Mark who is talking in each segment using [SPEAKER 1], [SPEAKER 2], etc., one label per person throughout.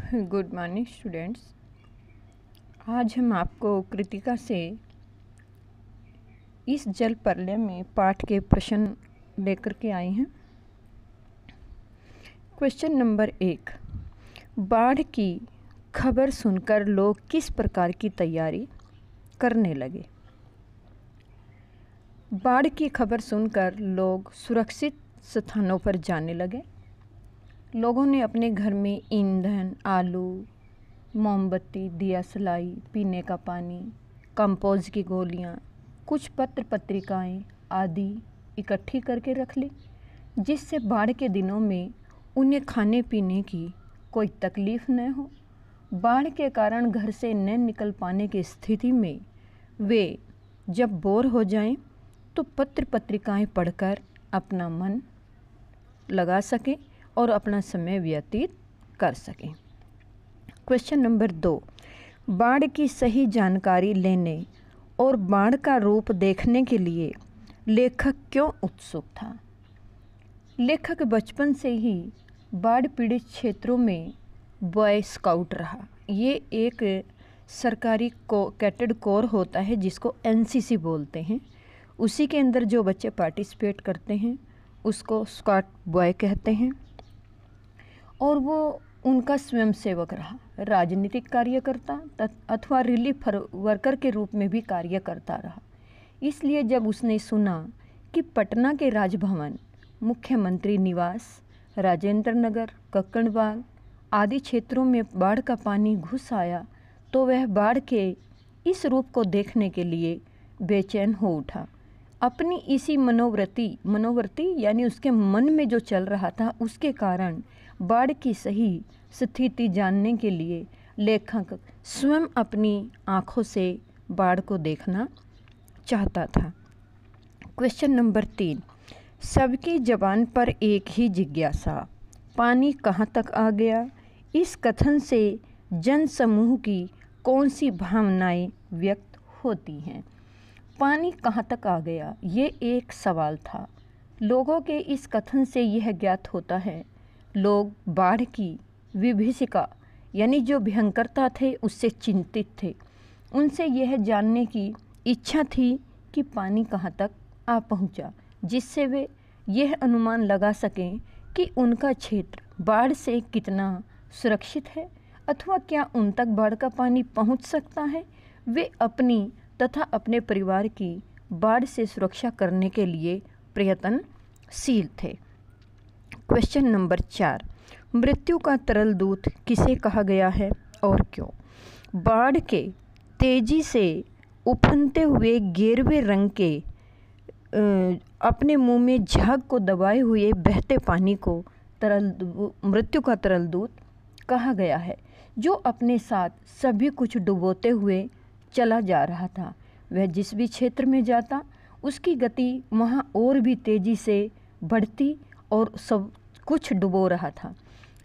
[SPEAKER 1] Good morning students. आज हम आपको कृतिका से इस जल प्रलय में पाठ के प्रश्न लेकर के आए हैं। क्वेश्चन नंबर 1, बाढ़ की खबर सुनकर लोग किस प्रकार की तैयारी करने लगे? बाढ़ की खबर सुनकर लोग सुरक्षित स्थानों पर जाने लगे। लोगों ने अपने घर में ईंधन, आलू, मोमबत्ती, दिया सलाई, पीने का पानी, कंपोज की गोलियां, कुछ पत्र पत्रिकाएं आदि इकट्ठी करके रख ली, जिससे बाढ़ के दिनों में उन्हें खाने पीने की कोई तकलीफ़ न हो। बाढ़ के कारण घर से न निकल पाने की स्थिति में वे जब बोर हो जाएं तो पत्र पत्रिकाएं पढ़कर अपना मन लगा सकें और अपना समय व्यतीत कर सकें। क्वेश्चन नंबर 2, बाढ़ की सही जानकारी लेने और बाढ़ का रूप देखने के लिए लेखक क्यों उत्सुक था? लेखक बचपन से ही बाढ़ पीड़ित क्षेत्रों में बॉय स्काउट रहा। ये एक सरकारी कैडेट कोर होता है जिसको एनसीसी बोलते हैं। उसी के अंदर जो बच्चे पार्टिसिपेट करते हैं उसको स्काउट बॉय कहते हैं। और वो उनका स्वयंसेवक रहा, राजनीतिक कार्यकर्ता अथवा रिलीफ वर्कर के रूप में भी कार्य करता रहा। इसलिए जब उसने सुना कि पटना के राजभवन, मुख्यमंत्री निवास, राजेंद्र नगर, कक्कड़बाग आदि क्षेत्रों में बाढ़ का पानी घुस आया तो वह बाढ़ के इस रूप को देखने के लिए बेचैन हो उठा। अपनी इसी मनोवृत्ति यानी उसके मन में जो चल रहा था उसके कारण बाढ़ की सही स्थिति जानने के लिए लेखक स्वयं अपनी आँखों से बाढ़ को देखना चाहता था। क्वेश्चन नंबर 3, सबकी जबान पर एक ही जिज्ञासा, पानी कहाँ तक आ गया? इस कथन से जन समूह की कौन सी भावनाएं व्यक्त होती हैं? पानी कहाँ तक आ गया, ये एक सवाल था। लोगों के इस कथन से यह ज्ञात होता है लोग बाढ़ की विभीषिका यानी जो भयंकरता थे उससे चिंतित थे। उनसे यह जानने की इच्छा थी कि पानी कहाँ तक आ पहुँचा, जिससे वे यह अनुमान लगा सकें कि उनका क्षेत्र बाढ़ से कितना सुरक्षित है अथवा क्या उन तक बाढ़ का पानी पहुँच सकता है। वे अपनी तथा अपने परिवार की बाढ़ से सुरक्षा करने के लिए प्रयत्नशील थे। क्वेश्चन नंबर 4, मृत्यु का तरल दूत किसे कहा गया है और क्यों? बाढ़ के तेजी से उफनते हुए गेरुए रंग के अपने मुंह में झाग को दबाए हुए बहते पानी को मृत्यु का तरल दूत कहा गया है, जो अपने साथ सभी कुछ डुबोते हुए चला जा रहा था। वह जिस भी क्षेत्र में जाता उसकी गति वहाँ और भी तेज़ी से बढ़ती और सब कुछ डुबो रहा था।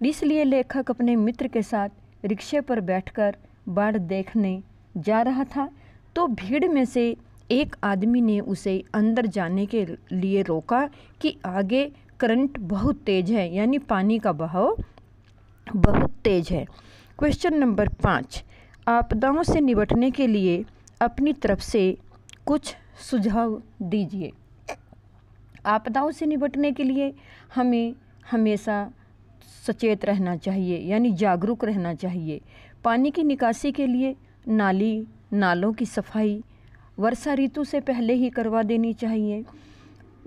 [SPEAKER 1] इसलिए लेखक अपने मित्र के साथ रिक्शे पर बैठकर बाढ़ देखने जा रहा था तो भीड़ में से एक आदमी ने उसे अंदर जाने के लिए रोका कि आगे करंट बहुत तेज़ है, यानी पानी का बहाव बहुत तेज़ है। क्वेश्चन नंबर 5, आपदाओं से निपटने के लिए अपनी तरफ से कुछ सुझाव दीजिए। आपदाओं से निपटने के लिए हमें हमेशा सचेत रहना चाहिए, यानी जागरूक रहना चाहिए। पानी की निकासी के लिए नालों की सफाई वर्षा ऋतु से पहले ही करवा देनी चाहिए।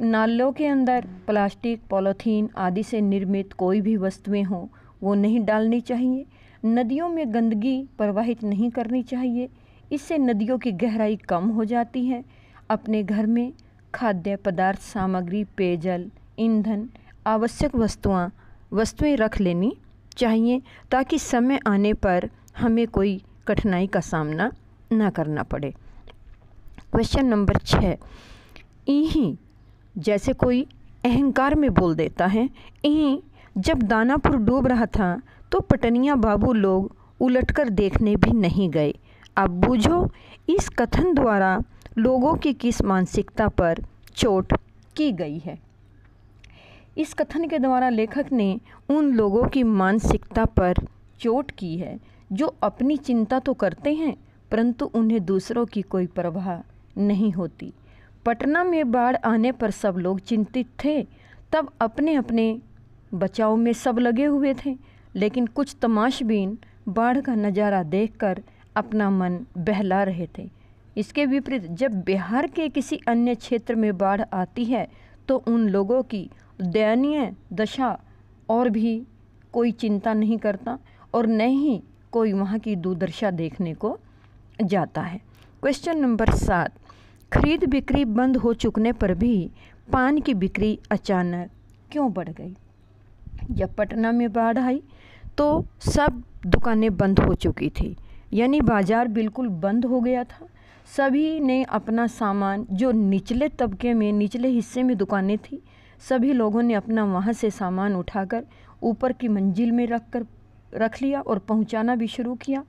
[SPEAKER 1] नालों के अंदर प्लास्टिक, पॉलीथीन आदि से निर्मित कोई भी वस्तुएं हों वो नहीं डालनी चाहिए। नदियों में गंदगी प्रवाहित नहीं करनी चाहिए, इससे नदियों की गहराई कम हो जाती है। अपने घर में खाद्य पदार्थ सामग्री, पेयजल, ईंधन, आवश्यक वस्तुएं रख लेनी चाहिए ताकि समय आने पर हमें कोई कठिनाई का सामना ना करना पड़े। क्वेश्चन नंबर 6, यहीं जैसे कोई अहंकार में बोल देता है, यहीं जब दानापुर डूब रहा था तो पटनिया बाबू लोग उलटकर देखने भी नहीं गए। अब बूझो इस कथन द्वारा लोगों की किस मानसिकता पर चोट की गई है। इस कथन के द्वारा लेखक ने उन लोगों की मानसिकता पर चोट की है, जो अपनी चिंता तो करते हैं परंतु उन्हें दूसरों की कोई परवाह नहीं होती। पटना में बाढ़ आने पर सब लोग चिंतित थे, तब अपने अपने बचाव में सब लगे हुए थे, लेकिन कुछ तमाशबीन बाढ़ का नज़ारा देखकर अपना मन बहला रहे थे। इसके विपरीत जब बिहार के किसी अन्य क्षेत्र में बाढ़ आती है तो उन लोगों की दयनीय दशा और भी कोई चिंता नहीं करता और न ही कोई वहाँ की दुर्दशा देखने को जाता है। क्वेश्चन नंबर 7, खरीद बिक्री बंद हो चुकने पर भी पान की बिक्री अचानक क्यों बढ़ गई? जब पटना में बाढ़ आई तो सब दुकानें बंद हो चुकी थी, यानी बाज़ार बिल्कुल बंद हो गया था। सभी ने अपना सामान, जो निचले तबके में निचले हिस्से में दुकानें थी, सभी लोगों ने अपना वहाँ से सामान उठाकर ऊपर की मंजिल में रख लिया और पहुँचाना भी शुरू किया।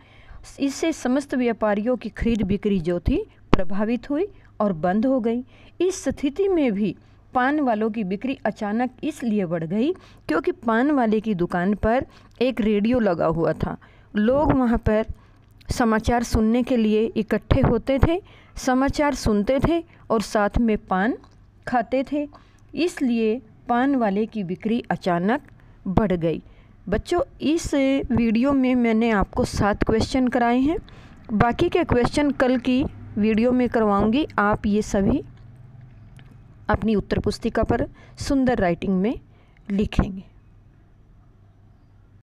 [SPEAKER 1] इससे समस्त व्यापारियों की खरीद बिक्री जो थी प्रभावित हुई और बंद हो गई। इस स्थिति में भी पान वालों की बिक्री अचानक इसलिए बढ़ गई क्योंकि पान वाले की दुकान पर एक रेडियो लगा हुआ था। लोग वहाँ पर समाचार सुनने के लिए इकट्ठे होते थे, समाचार सुनते थे और साथ में पान खाते थे, इसलिए पान वाले की बिक्री अचानक बढ़ गई। बच्चों, इस वीडियो में मैंने आपको 7 क्वेश्चन कराए हैं। बाकी के क्वेश्चन कल की वीडियो में करवाऊंगी। आप ये सभी अपनी उत्तर पुस्तिका पर सुंदर राइटिंग में लिखेंगे।